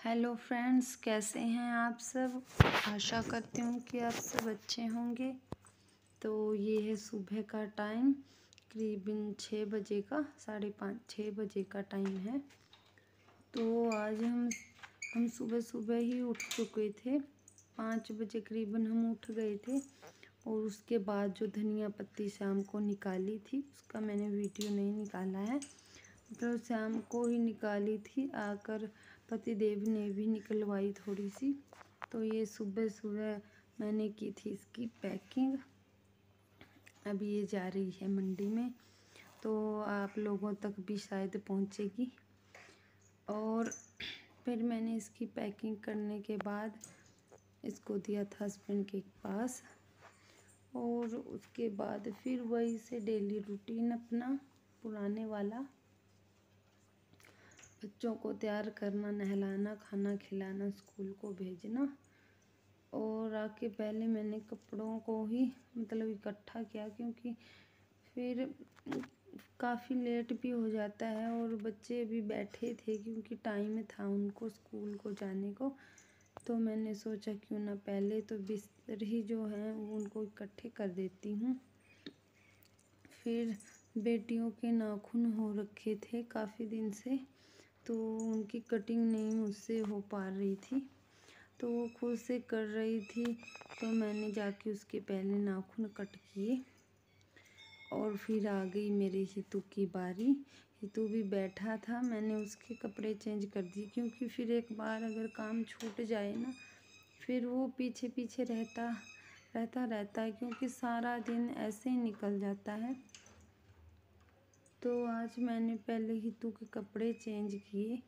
Hello friends, कैसे हैं आप सब। आशा करती हूँ कि आप सब अच्छे होंगे। तो ये है सुबह का टाइम, करीबन 6 बजे का, 5:30-6 बजे का टाइम है। तो आज हम सुबह सुबह ही उठ चुके थे। 5 बजे करीबन हम उठ गए थे। और उसके बाद जो धनिया पत्ती शाम को निकाली थी, उसका मैंने वीडियो नहीं निकाला है, मतलब शाम को ही निकाली थी। आकर पतिदेव ने भी निकलवाई थोड़ी सी। तो ये सुबह सुबह मैंने की थी इसकी पैकिंग। अभी ये जा रही है मंडी में, तो आप लोगों तक भी शायद पहुंचेगी। और फिर मैंने इसकी पैकिंग करने के बाद इसको दिया था हस्बैंड के पास। और उसके बाद फिर वही से डेली रूटीन अपना पुराने वाला, बच्चों को तैयार करना, नहलाना, खाना खिलाना, स्कूल को भेजना। और आके पहले मैंने कपड़ों को ही मतलब इकट्ठा किया, क्योंकि फिर काफ़ी लेट भी हो जाता है और बच्चे भी बैठे थे, क्योंकि टाइम था उनको स्कूल को जाने को। तो मैंने सोचा क्यों ना पहले तो बिस्तर ही जो हैं वो उनको इकट्ठे कर देती हूँ। फिर बेटियों के नाखून हो रखे थे काफ़ी दिन से, तो उनकी कटिंग नहीं मुझसे हो पा रही थी, तो वो खुद से कर रही थी। तो मैंने जाके उसके पहले नाखून कट किए। और फिर आ गई मेरे हितू की बारी। हितू भी बैठा था, मैंने उसके कपड़े चेंज कर दिए, क्योंकि फिर एक बार अगर काम छूट जाए ना, फिर वो पीछे पीछे रहता है, क्योंकि सारा दिन ऐसे ही निकल जाता है। तो आज मैंने पहले हितू के कपड़े चेंज किए।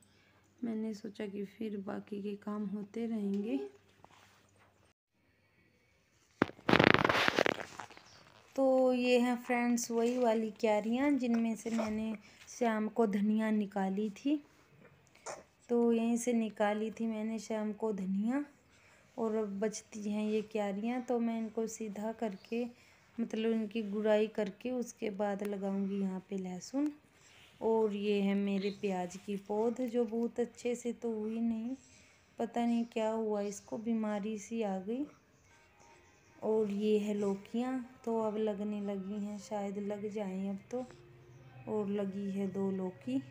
मैंने सोचा कि फिर बाकी के काम होते रहेंगे। तो ये हैं फ्रेंड्स वही वाली क्यारियाँ जिनमें से मैंने शाम को धनिया निकाली थी। तो यहीं से निकाली थी मैंने शाम को धनिया, और अब बचती हैं ये क्यारियाँ। तो मैं इनको सीधा करके, मतलब इनकी गुड़ाई करके उसके बाद लगाऊंगी यहाँ पे लहसुन। और ये है मेरे प्याज की पौध, जो बहुत अच्छे से तो हुई नहीं, पता नहीं क्या हुआ इसको, बीमारी सी आ गई। और ये है लौकियाँ, तो अब लगने लगी हैं, शायद लग जाएं अब तो। और लगी है 2 लौकी।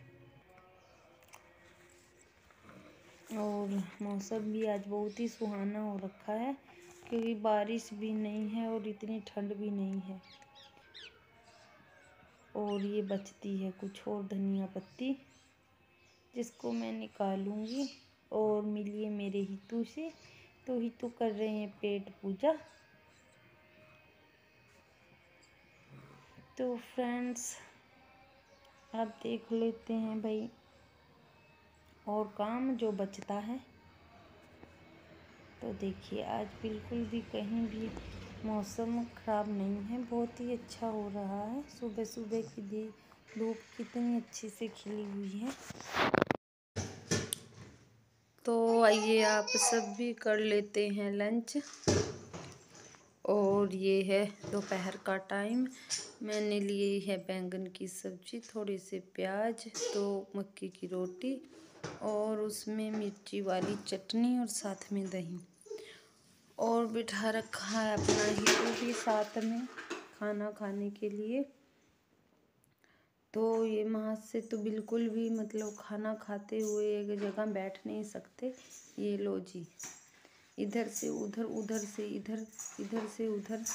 और मौसम भी आज बहुत ही सुहाना हो रखा है, क्योंकि बारिश भी नहीं है और इतनी ठंड भी नहीं है। और ये बचती है कुछ और धनिया पत्ती, जिसको मैं निकालूंगी और मिलिए मेरे हितू से। तो हितू कर रहे हैं पेट पूजा। तो फ्रेंड्स आप देख लेते हैं भाई और काम जो बचता है। तो देखिए आज बिल्कुल भी कहीं भी मौसम ख़राब नहीं है, बहुत ही अच्छा हो रहा है। सुबह सुबह की धूप कितनी अच्छी से खिली हुई है। तो आइए आप सब भी कर लेते हैं लंच। और ये है दोपहर का टाइम। मैंने लिए है बैंगन की सब्ज़ी, थोड़े से प्याज, 2 मक्की की रोटी, और उसमें मिर्ची वाली चटनी, और साथ में दही। और बिठा रखा है अपना हीरो भी साथ में खाना खाने के लिए। तो ये माँ से तो बिल्कुल भी मतलब खाना खाते हुए एक जगह बैठ नहीं सकते। ये लो जी, इधर से उधर, उधर से इधर, इधर से उधर,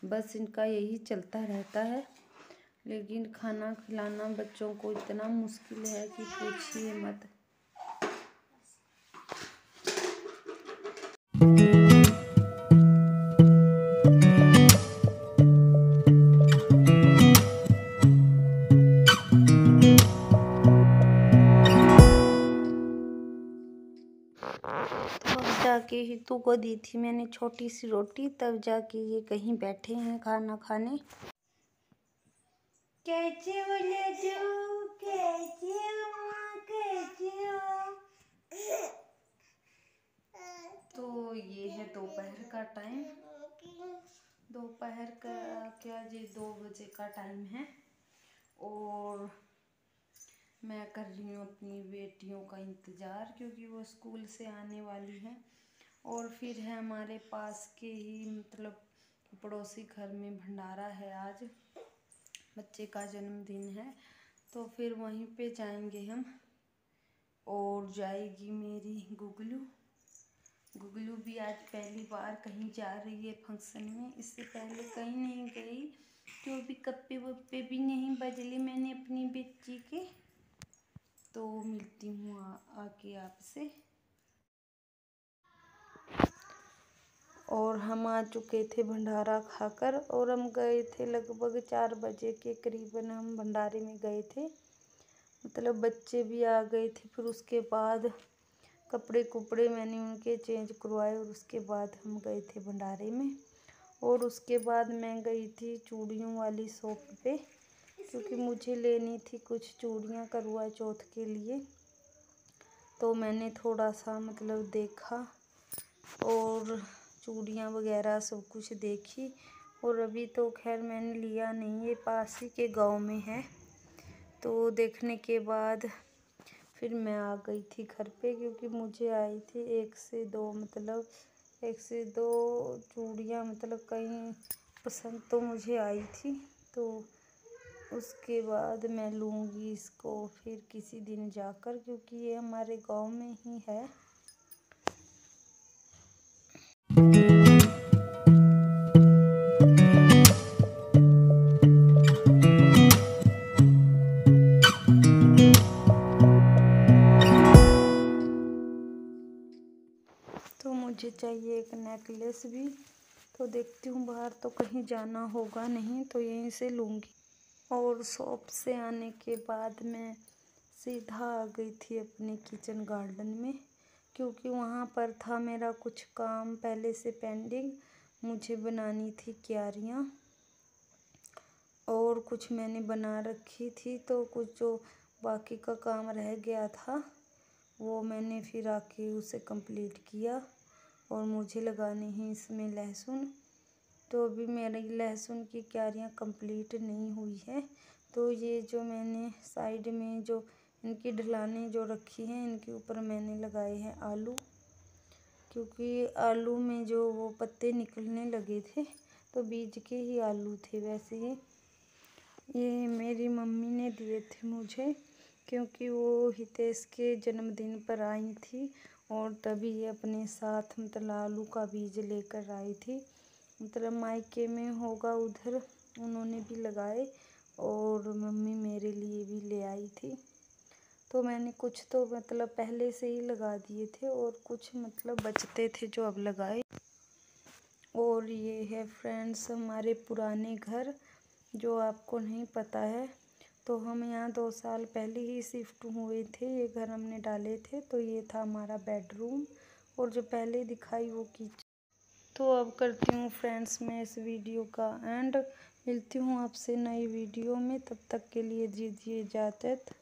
बस इनका यही चलता रहता है। लेकिन खाना खिलाना बच्चों को इतना मुश्किल है कि पूछिए मत। तो अब जाके हितू को दी थी मैंने छोटी सी रोटी, तब जाके ये कहीं बैठे हैं खाना खाने। कैसे हो लड्डू, कैसे हो माँ, कैसे हो। तो ये है दोपहर का टाइम। दोपहर का क्या जी, 2 बजे का टाइम है। और मैं कर रही हूँ अपनी बेटियों का इंतज़ार, क्योंकि वो स्कूल से आने वाली हैं। और फिर है हमारे पास के ही मतलब पड़ोसी घर में भंडारा है, आज बच्चे का जन्मदिन है, तो फिर वहीं पे जाएंगे हम। और जाएगी मेरी गुगलू। गुगलू भी आज पहली बार कहीं जा रही है फंक्शन में, इससे पहले कहीं नहीं गई, तो भी कप्पे वप्पे भी नहीं बदले मैंने अपनी बेटी के। तो मिलती हूँ आके आपसे। और हम आ चुके थे भंडारा खाकर, और हम गए थे लगभग 4 बजे के करीबन हम भंडारे में गए थे, मतलब बच्चे भी आ गए थे। फिर उसके बाद कपड़े कुपड़े मैंने उनके चेंज करवाए, और उसके बाद हम गए थे भंडारे में। और उसके बाद मैं गई थी चूड़ियों वाली शॉप पे, क्योंकि मुझे लेनी थी कुछ चूड़ियाँ करवा चौथ के लिए। तो मैंने थोड़ा सा मतलब देखा और चूड़ियाँ वगैरह सब कुछ देखी। और अभी तो खैर मैंने लिया नहीं, ये पास ही के गांव में है। तो देखने के बाद फिर मैं आ गई थी घर पे, क्योंकि मुझे आई थी 1 से 2 मतलब 1 से 2 चूड़ियाँ, मतलब कहीं पसंद तो मुझे आई थी। तो उसके बाद मैं लूँगी इसको फिर किसी दिन जाकर, क्योंकि ये हमारे गांव में ही है। तो मुझे चाहिए एक नेकलेस भी, तो देखती हूँ बाहर तो कहीं जाना होगा नहीं, तो यहीं से लूँगी। और शॉप से आने के बाद मैं सीधा आ गई थी अपने किचन गार्डन में, क्योंकि वहाँ पर था मेरा कुछ काम पहले से पेंडिंग। मुझे बनानी थी क्यारियाँ, और कुछ मैंने बना रखी थी, तो कुछ जो बाकी का काम रह गया था वो मैंने फिर आके उसे कंप्लीट किया। और मुझे लगानी है इसमें लहसुन, तो अभी मेरी लहसुन की क्यारियाँ कंप्लीट नहीं हुई है। तो ये जो मैंने साइड में जो इनकी ढलानें जो रखी हैं, इनके ऊपर मैंने लगाए हैं आलू, क्योंकि आलू में जो वो पत्ते निकलने लगे थे, तो बीज के ही आलू थे वैसे ही। ये मेरी मम्मी ने दिए थे मुझे, क्योंकि वो हितेश के जन्मदिन पर आई थी, और तभी ये अपने साथ मतलब आलू का बीज लेकर आई थी। मतलब मायके में होगा उधर, उन्होंने भी लगाए, और मम्मी मेरे लिए भी ले आई थी। तो मैंने कुछ तो मतलब पहले से ही लगा दिए थे, और कुछ मतलब बचते थे जो अब लगाए। और ये है फ्रेंड्स हमारे पुराने घर, जो आपको नहीं पता है। तो हम यहाँ 2 साल पहले ही शिफ्ट हुए थे, ये घर हमने डाले थे। तो ये था हमारा बेडरूम, और जो पहले दिखाई वो किचन। तो अब करती हूँ फ्रेंड्स मैं इस वीडियो का एंड, मिलती हूँ आपसे नई वीडियो में। तब तक के लिए दीजिए इजाज़त।